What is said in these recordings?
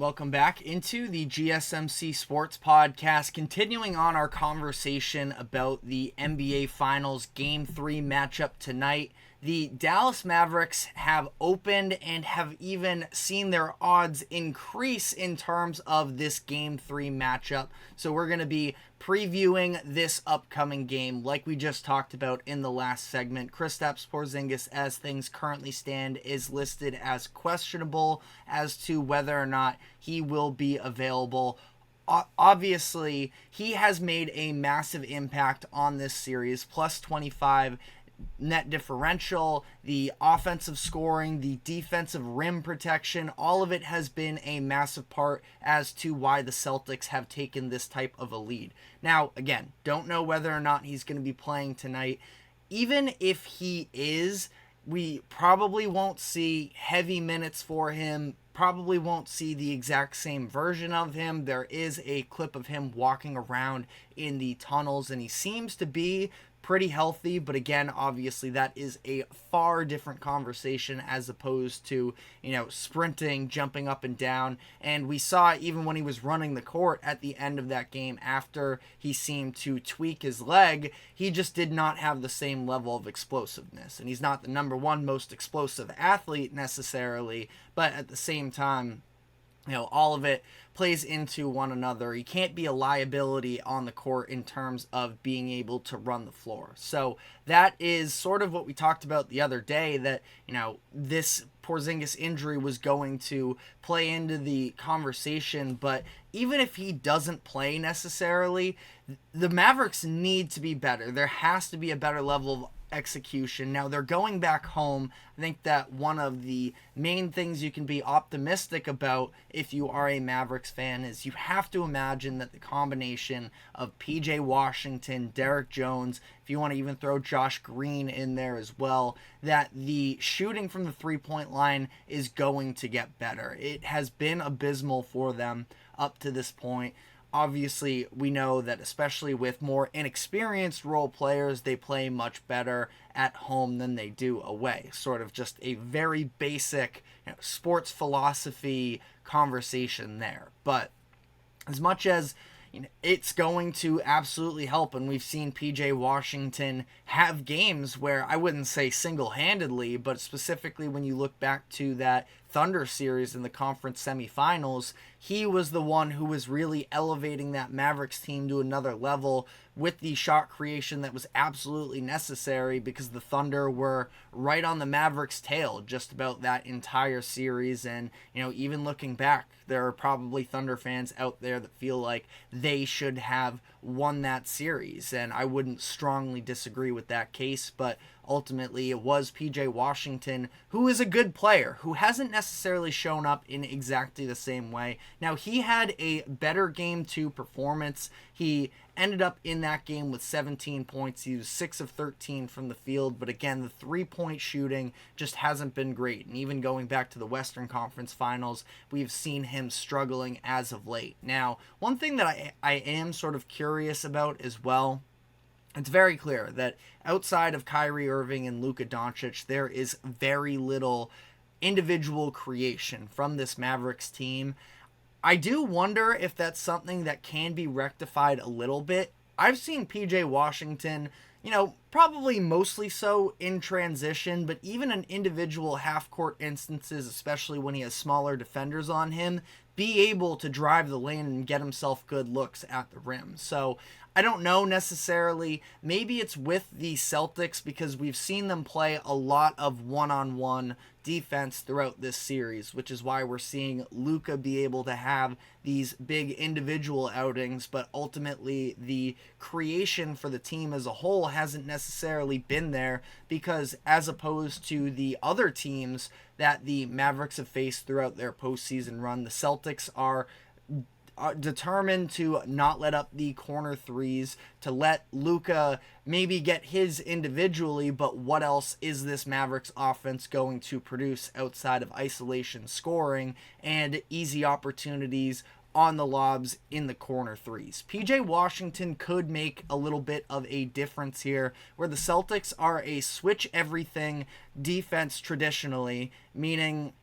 Welcome back into the GSMC Sports Podcast, continuing on our conversation about the NBA Finals Game 3 matchup tonight. The Dallas Mavericks have opened and have even seen their odds increase in terms of this Game 3 matchup. So we're going to be previewing this upcoming game like we just talked about in the last segment. Kristaps Porzingis, as things currently stand, is listed as questionable as to whether or not he will be available. Obviously, he has made a massive impact on this series, plus 25 net differential, the offensive scoring, the defensive rim protection, all of it has been a massive part as to why the Celtics have taken this type of a lead. Now, again, don't know whether or not he's going to be playing tonight. Even if he is, we probably won't see heavy minutes for him, probably won't see the exact same version of him. There is a clip of him walking around in the tunnels, and he seems to be pretty healthy, but again, obviously that is a far different conversation as opposed to, sprinting, jumping up and down. And we saw even when he was running the court at the end of that game, after he seemed to tweak his leg, he just did not have the same level of explosiveness. And he's not the number one most explosive athlete necessarily, but at the same time, all of it plays into one another. He can't be a liability on the court in terms of being able to run the floor. So that is sort of what we talked about the other day, that, this Porzingis injury was going to play into the conversation. But even if he doesn't play necessarily, the Mavericks need to be better. There has to be a better level of execution. Now they're going back home. I think that one of the main things you can be optimistic about if you are a Mavericks fan is you have to imagine that the combination of PJ Washington, Derek Jones, if you want to even throw Josh Green in there as well, that the shooting from the three-point line is going to get better. It has been abysmal for them up to this point. Obviously, we know that especially with more inexperienced role players, they play much better at home than they do away. Sort of just a very basic sports philosophy conversation there. But as much as it's going to absolutely help, and we've seen PJ Washington have games where I wouldn't say single-handedly, but specifically when you look back to that Thunder series in the conference semifinals, he was the one who was really elevating that Mavericks team to another level with the shot creation that was absolutely necessary, because the Thunder were right on the Mavericks' tail just about that entire series. And, even looking back, there are probably Thunder fans out there that feel like they should have won that series, and I wouldn't strongly disagree with that case, but ultimately it was PJ Washington, who is a good player, who hasn't necessarily shown up in exactly the same way. Now, he had a better Game 2 performance. He ended up in that game with 17 points. He was 6 of 13 from the field, but again, the three-point shooting just hasn't been great. And even going back to the Western Conference Finals, we've seen him struggling as of late. Now, one thing that I am sort of curious about as well, it's very clear that outside of Kyrie Irving and Luka Doncic, there is very little individual creation from this Mavericks team. I do wonder if that's something that can be rectified a little bit. I've seen PJ Washington, probably mostly so in transition, but even in individual half-court instances, especially when he has smaller defenders on him, be able to drive the lane and get himself good looks at the rim. So I don't know necessarily. Maybe it's with the Celtics because we've seen them play a lot of one-on-one defense throughout this series, which is why we're seeing Luka be able to have these big individual outings, but ultimately the creation for the team as a whole hasn't necessarily been there, because as opposed to the other teams that the Mavericks have faced throughout their postseason run, the Celtics are determined to not let up the corner threes, to let Luka maybe get his individually, but what else is this Mavericks offense going to produce outside of isolation scoring and easy opportunities on the lobs in the corner threes? PJ Washington could make a little bit of a difference here, where the Celtics are a switch everything defense traditionally, meaning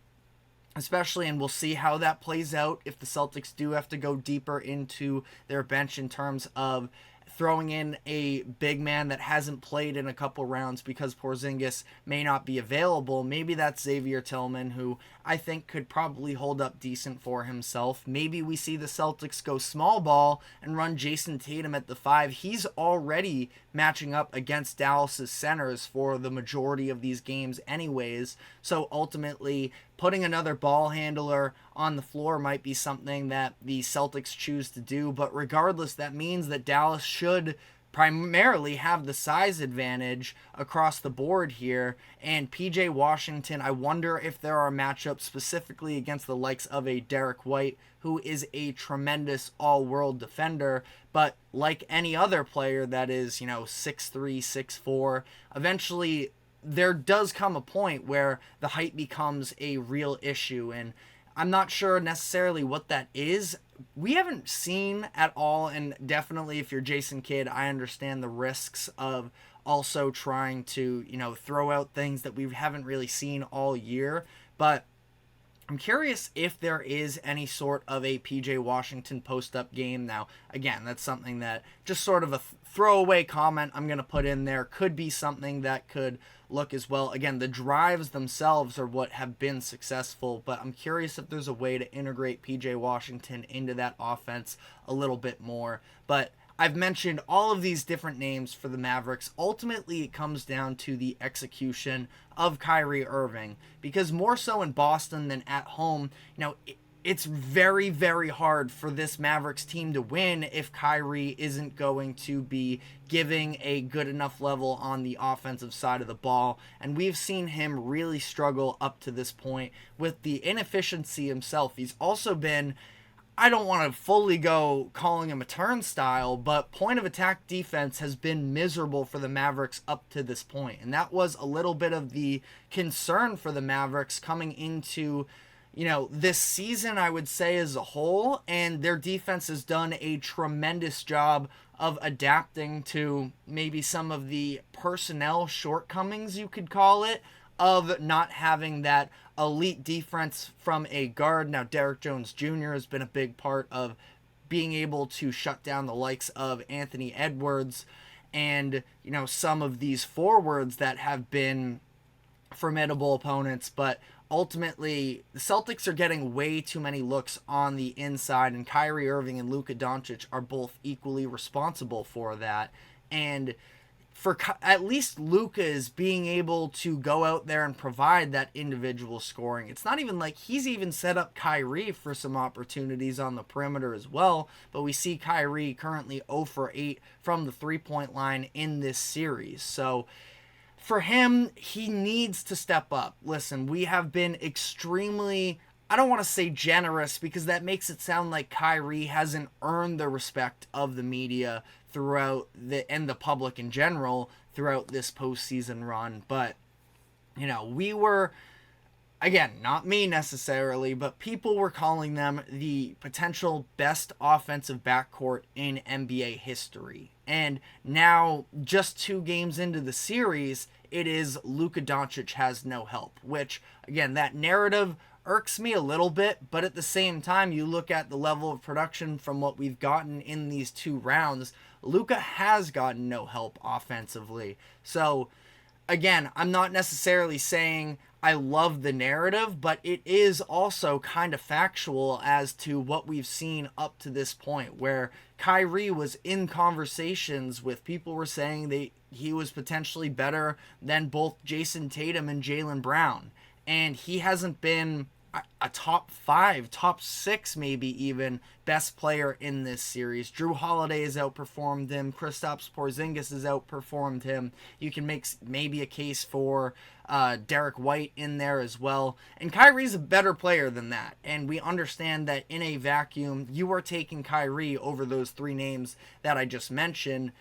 especially, and we'll see how that plays out if the Celtics do have to go deeper into their bench in terms of throwing in a big man that hasn't played in a couple rounds because Porzingis may not be available. Maybe that's Xavier Tillman, who I think could probably hold up decent for himself. Maybe we see the Celtics go small ball and run Jayson Tatum at the 5. He's already matching up against Dallas's centers for the majority of these games anyways. So ultimately, putting another ball handler on the floor might be something that the Celtics choose to do. But regardless, that means that Dallas should primarily have the size advantage across the board here. And PJ Washington, I wonder if there are matchups specifically against the likes of a Derek White, who is a tremendous all-world defender, but like any other player that is, 6'3", 6'4", eventually there does come a point where the height becomes a real issue, and I'm not sure necessarily what that is. We haven't seen at all, and definitely if you're Jason Kidd, I understand the risks of also trying to, throw out things that we haven't really seen all year, but I'm curious if there is any sort of a PJ Washington post-up game. Now, again, that's something that just sort of a throwaway comment I'm going to put in there. Could be something that could look as well. Again, the drives themselves are what have been successful, but I'm curious if there's a way to integrate PJ Washington into that offense a little bit more. But I've mentioned all of these different names for the Mavericks. Ultimately, it comes down to the execution of Kyrie Irving, because more so in Boston than at home, it's very, very hard for this Mavericks team to win if Kyrie isn't going to be giving a good enough level on the offensive side of the ball. And we've seen him really struggle up to this point with the inefficiency himself. He's also been, I don't want to fully go calling him a turnstile, but point of attack defense has been miserable for the Mavericks up to this point. And that was a little bit of the concern for the Mavericks coming into, this season, I would say, as a whole. And their defense has done a tremendous job of adapting to maybe some of the personnel shortcomings, you could call it, of not having that elite defense from a guard. Now, Derrick Jones Jr. has been a big part of being able to shut down the likes of Anthony Edwards and, some of these forwards that have been formidable opponents. But ultimately, the Celtics are getting way too many looks on the inside, and Kyrie Irving and Luka Doncic are both equally responsible for that. And for at least Luka is being able to go out there and provide that individual scoring. It's not even like he's even set up Kyrie for some opportunities on the perimeter as well, but we see Kyrie currently 0 for 8 from the three-point line in this series. So for him, he needs to step up. Listen, we have been extremely, I don't want to say generous, because that makes it sound like Kyrie hasn't earned the respect of the media throughout and the public in general throughout this postseason run. But, we were, again, not me necessarily, but people were calling them the potential best offensive backcourt in NBA history. And now, just 2 games into the series, it is Luka Doncic has no help, which, again, that narrative irks me a little bit, but at the same time, you look at the level of production from what we've gotten in these 2 rounds, Luka has gotten no help offensively. So, again, I'm not necessarily saying I love the narrative, but it is also kind of factual as to what we've seen up to this point, where Kyrie was in conversations with people were saying he was potentially better than both Jayson Tatum and Jaylen Brown. And he hasn't been a top 5, top 6 maybe even best player in this series. Drew Holiday has outperformed him. Kristaps Porzingis has outperformed him. You can make maybe a case for Derek White in there as well. And Kyrie's a better player than that. And we understand that in a vacuum, you are taking Kyrie over those 3 names that I just mentioned,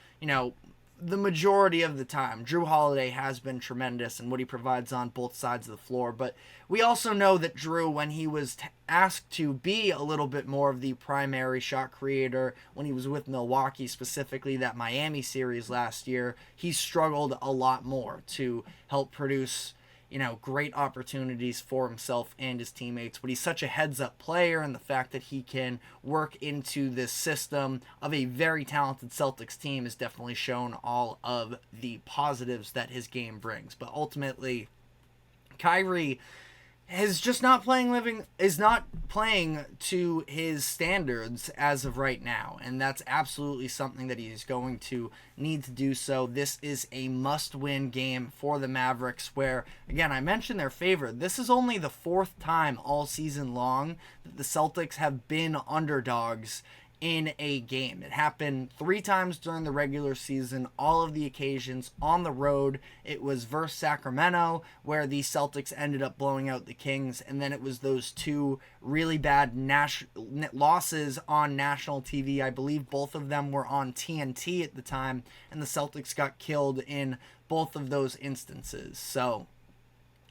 the majority of the time. Drew Holiday has been tremendous in what he provides on both sides of the floor, but we also know that Drew, when he was asked to be a little bit more of the primary shot creator when he was with Milwaukee, specifically that Miami series last year, he struggled a lot more to help produce, great opportunities for himself and his teammates. But he's such a heads-up player, and the fact that he can work into this system of a very talented Celtics team has definitely shown all of the positives that his game brings. But ultimately, Kyrie is just not playing to his standards as of right now, and that's absolutely something that he's going to need to do. So this is a must-win game for the Mavericks, where, again, I mentioned they're favored. This is only the fourth time all season long that the Celtics have been underdogs in a game. It happened 3 times during the regular season, all of the occasions on the road. It was versus Sacramento, where the Celtics ended up blowing out the Kings, and then it was those 2 really bad losses on national TV. I believe both of them were on TNT at the time, and the Celtics got killed in both of those instances. So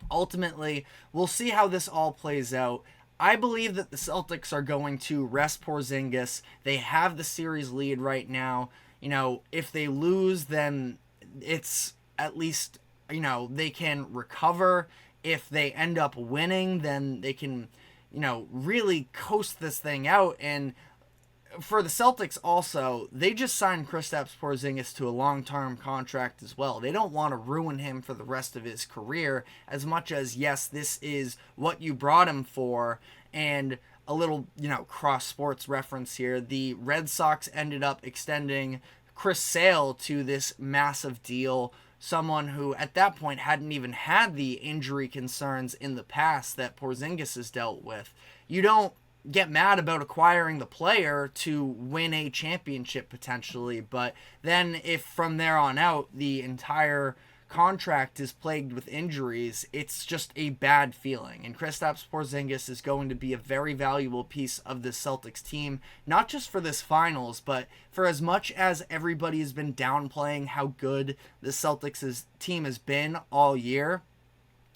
ultimately, we'll see how this all plays out. I believe that the Celtics are going to rest Porzingis. They have the series lead right now. If they lose, then it's at least, they can recover. If they end up winning, then they can, really coast this thing out. And for the Celtics also, they just signed Kristaps Porzingis to a long-term contract as well. They don't want to ruin him for the rest of his career, as much as, yes, this is what you brought him for. And a little, cross-sports reference here, the Red Sox ended up extending Chris Sale to this massive deal, someone who at that point hadn't even had the injury concerns in the past that Porzingis has dealt with. You don't get mad about acquiring the player to win a championship potentially, but then if from there on out the entire contract is plagued with injuries, it's just a bad feeling. And Kristaps Porzingis is going to be a very valuable piece of this Celtics team, not just for this finals, but for as much as everybody has been downplaying how good the Celtics' team has been all year.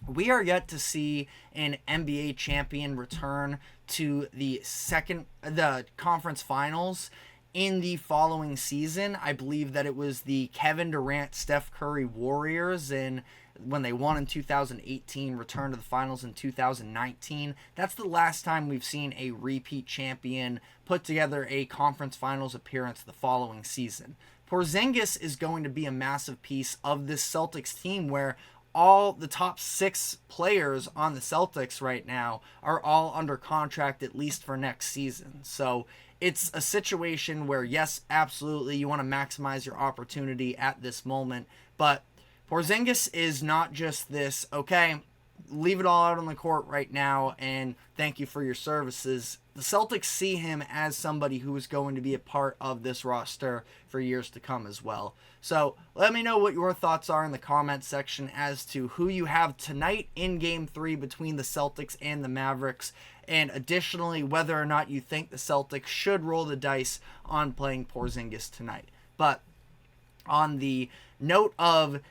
We are yet to see an NBA champion return to the conference finals in the following season. I believe that it was the Kevin Durant, Steph Curry Warriors, and when they won in 2018, returned to the finals in 2019. That's the last time we've seen a repeat champion put together a conference finals appearance the following season. Porzingis is going to be a massive piece of this Celtics team, where all the top 6 players on the Celtics right now are all under contract at least for next season. So it's a situation where, yes, absolutely, you want to maximize your opportunity at this moment. But Porzingis is not just this, okay, leave it all out on the court right now and thank you for your services. The Celtics see him as somebody who is going to be a part of this roster for years to come as well. So let me know what your thoughts are in the comment section as to who you have tonight in Game 3 between the Celtics and the Mavericks, and additionally whether or not you think the Celtics should roll the dice on playing Porzingis tonight. But on the note of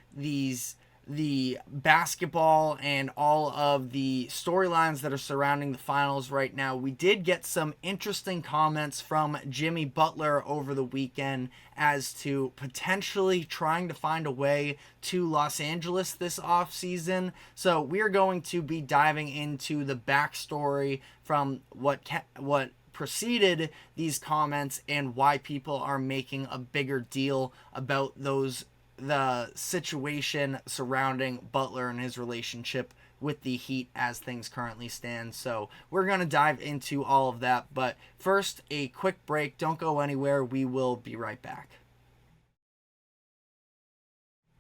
the basketball and all of the storylines that are surrounding the finals right now, we did get some interesting comments from Jimmy Butler over the weekend as to potentially trying to find a way to Los Angeles this offseason. So we're going to be diving into the backstory from what preceded these comments and why people are making a bigger deal about the situation surrounding Butler and his relationship with the Heat as things currently stand. So we're going to dive into all of that. But first, a quick break. Don't go anywhere. We will be right back.